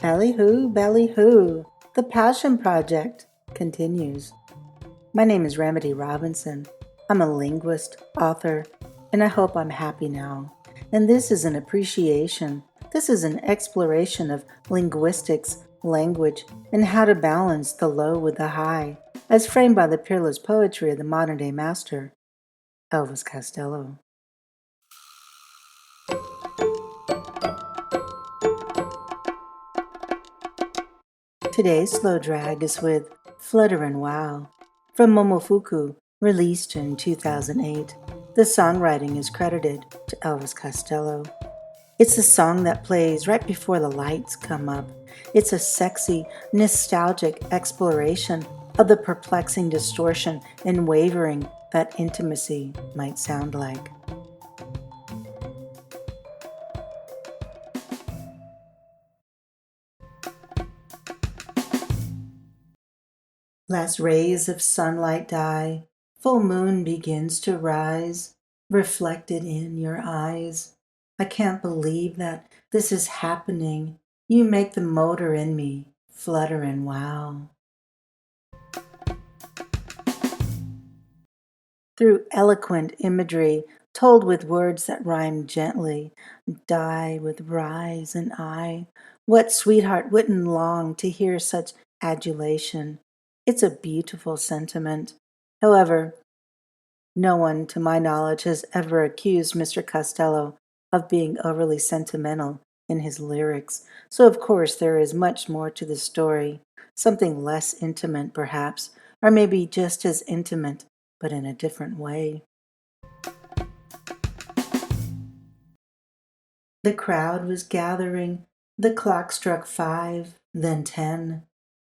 Ballyhoo, ballyhoo. The Passion Project continues. My name is Remedy Robinson. I'm a linguist, author, and I hope I'm happy now. And this is an appreciation. This is an exploration of linguistics, language, and how to balance the low with the high, as framed by the peerless poetry of the modern day master, Elvis Costello. Today's slow drag is with Flutter and Wow from Momofuku, released in 2008. The songwriting is credited to Elvis Costello. It's the song that plays right before the lights come up. It's a sexy, nostalgic exploration of the perplexing distortion and wavering that intimacy might sound like. Last rays of sunlight die, full moon begins to rise, reflected in your eyes. I can't believe that this is happening. You make the motor in me flutter and wow. Through eloquent imagery, told with words that rhyme gently, die with rise and I. What sweetheart wouldn't long to hear such adulation? It's a beautiful sentiment. However, no one, to my knowledge, has ever accused Mr. Costello of being overly sentimental in his lyrics, so of course there is much more to the story, something less intimate perhaps, or maybe just as intimate, but in a different way. The crowd was gathering, the clock struck 5, then 10.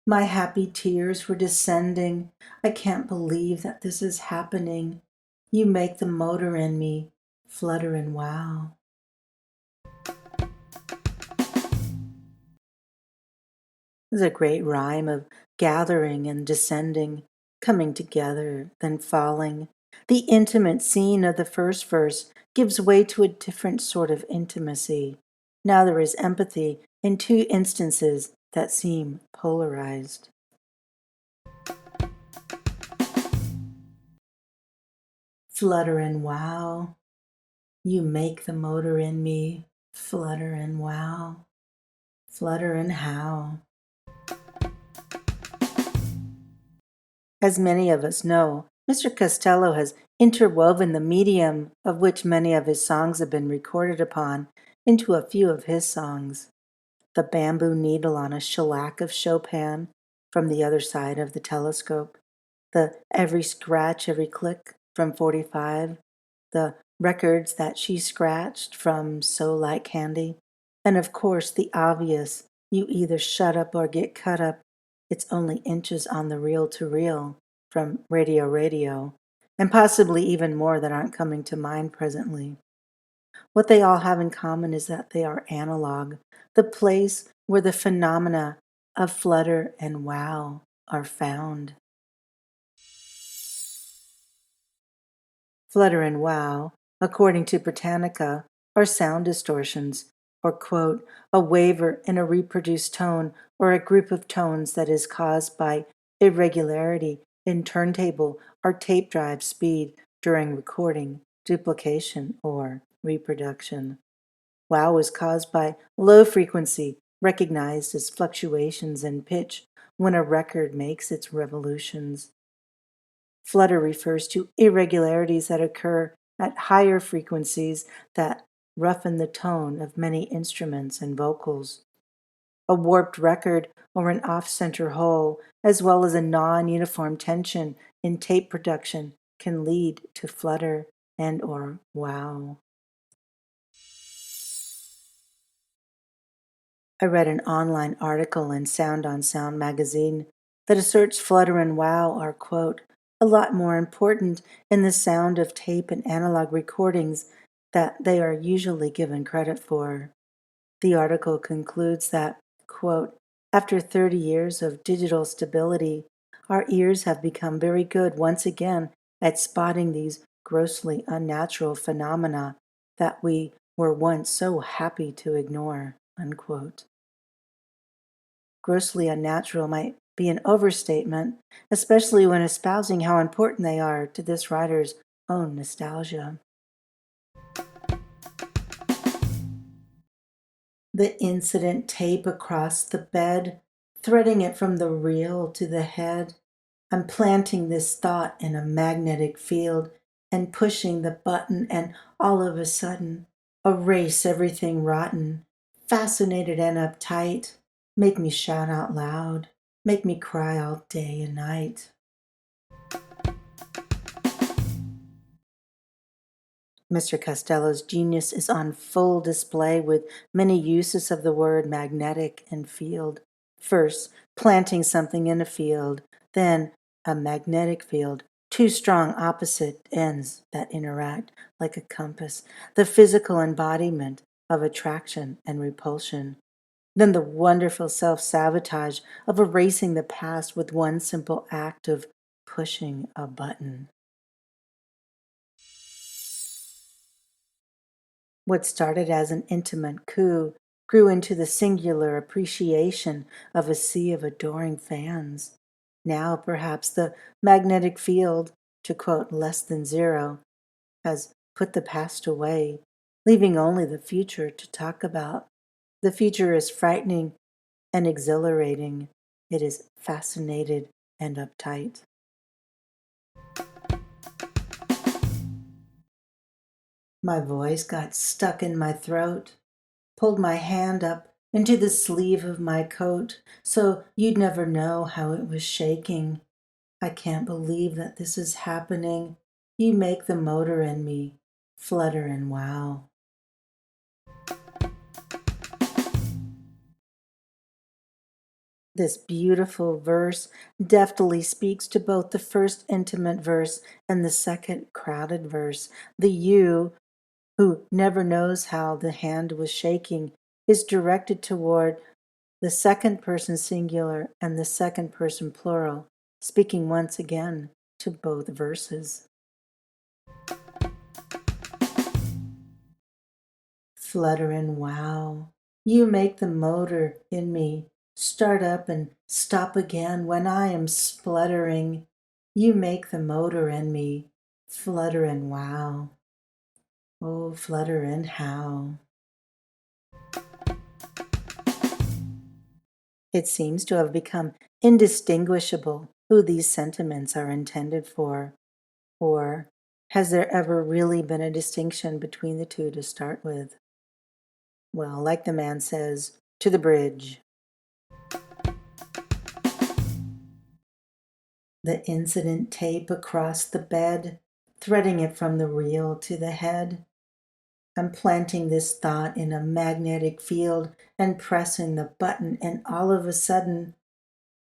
My happy tears were descending. I can't believe that this is happening. You make the motor in me flutter and wow. It's a great rhyme of gathering and descending, coming together, then falling. The intimate scene of the first verse gives way to a different sort of intimacy. Now there is empathy in two instances that seem polarized. Flutter and wow. You make the motor in me flutter and wow. Flutter and how. As many of us know, Mr. Costello has interwoven the medium of which many of his songs have been recorded upon into a few of his songs. The bamboo needle on a shellac of Chopin from the other side of the telescope, the every scratch, every click from 45, the records that she scratched from So Like Candy, and of course the obvious, you either shut up or get cut up, it's only inches on the reel to reel from Radio Radio, and possibly even more that aren't coming to mind presently. What they all have in common is that they are analog, the place where the phenomena of flutter and wow are found. Flutter and wow, according to Britannica, are sound distortions, or, quote, a waver in a reproduced tone or a group of tones that is caused by irregularity in turntable or tape drive speed during recording, duplication, or reproduction. Wow is caused by low frequency, recognized as fluctuations in pitch when a record makes its revolutions. Flutter refers to irregularities that occur at higher frequencies that roughen the tone of many instruments and vocals. A warped record or an off-center hole, as well as a non-uniform tension in tape production, can lead to flutter and or wow. I read an online article in Sound on Sound magazine that asserts flutter and wow are, quote, a lot more important in the sound of tape and analog recordings that they are usually given credit for. The article concludes that, quote, after 30 years of digital stability, our ears have become very good once again at spotting these grossly unnatural phenomena that we were once so happy to ignore, unquote. grossly unnatural might be an overstatement, especially when espousing how important they are to this writer's own nostalgia. The incident tape across the bed, threading it from the reel to the head. I'm planting this thought in a magnetic field and pushing the button, and all of a sudden, erase everything rotten, fascinated and uptight, make me shout out loud, make me cry all day and night. Mr. Costello's genius is on full display with many uses of the word magnetic and field. First, planting something in a field, then a magnetic field, two strong opposite ends that interact like a compass, the physical embodiment of attraction and repulsion. Then the wonderful self-sabotage of erasing the past with one simple act of pushing a button. What started as an intimate coup grew into the singular appreciation of a sea of adoring fans. Now, perhaps the magnetic field, to quote Less Than Zero, has put the past away, leaving only the future to talk about. The future is frightening and exhilarating. It is fascinated and uptight. My voice got stuck in my throat, pulled my hand up into the sleeve of my coat so you'd never know how it was shaking. I can't believe that this is happening. You make the motor in me flutter and wow. This beautiful verse deftly speaks to both the first intimate verse and the second crowded verse. The you, who never knows how the hand was shaking, is directed toward the second person singular and the second person plural, speaking once again to both verses. Flutter and wow. You make the motor in me start up and stop again when I am spluttering. You make the motor in me flutter and wow. Oh, flutter and how. It seems to have become indistinguishable who these sentiments are intended for. Or has there ever really been a distinction between the two to start with? Well, like the man says, to the bridge. The incident tape across the bed, threading it from the reel to the head. I'm planting this thought in a magnetic field and pressing the button, and all of a sudden,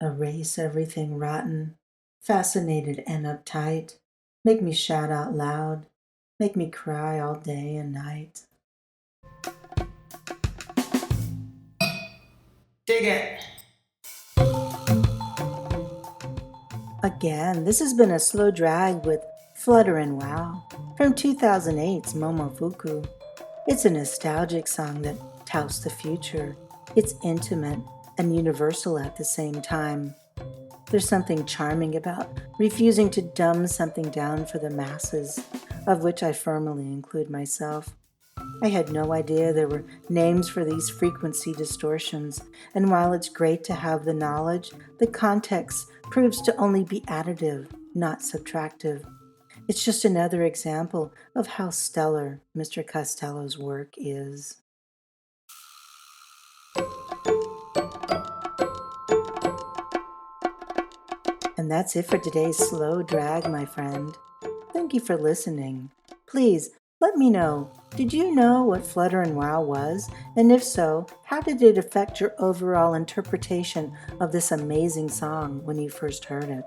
erase everything rotten, fascinated and uptight, make me shout out loud, make me cry all day and night. Dig it! Again, this has been a slow drag with Flutter and Wow from 2008's Momofuku. It's a nostalgic song that touts the future. It's intimate and universal at the same time. There's something charming about refusing to dumb something down for the masses, of which I firmly include myself. I had no idea there were names for these frequency distortions, and while it's great to have the knowledge, the context proves to only be additive, not subtractive. It's just another example of how stellar Mr. Costello's work is. And that's it for today's slow drag, my friend. Thank you for listening. Please let me know, did you know what Flutter and Wow was? And if so, how did it affect your overall interpretation of this amazing song when you first heard it?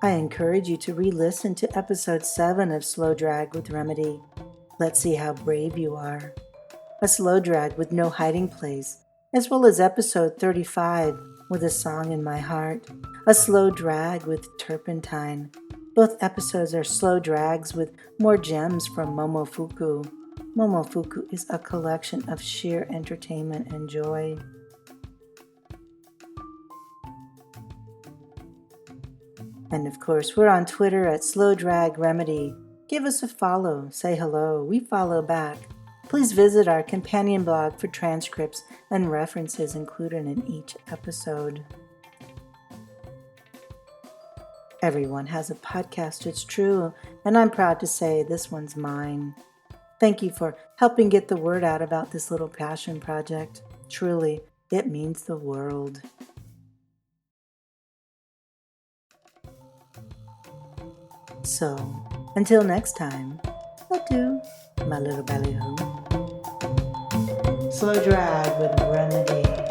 I encourage you to re-listen to episode 7 of Slow Drag with Remedy. Let's see how brave you are. A slow drag with no hiding place, as well as episode 35 with a song in my heart, a slow drag with turpentine. Both episodes are slow drags with more gems from Momofuku. Momofuku is a collection of sheer entertainment and joy. And of course, we're on Twitter at Slow Drag Remedy. Give us a follow, say hello, we follow back. Please visit our companion blog for transcripts and references included in each episode. Everyone has a podcast, it's true, and I'm proud to say this one's mine. Thank you for helping get the word out about this little passion project. Truly, it means the world. So, until next time, adieu, my little ballyhoo. Slow drag with Remedy.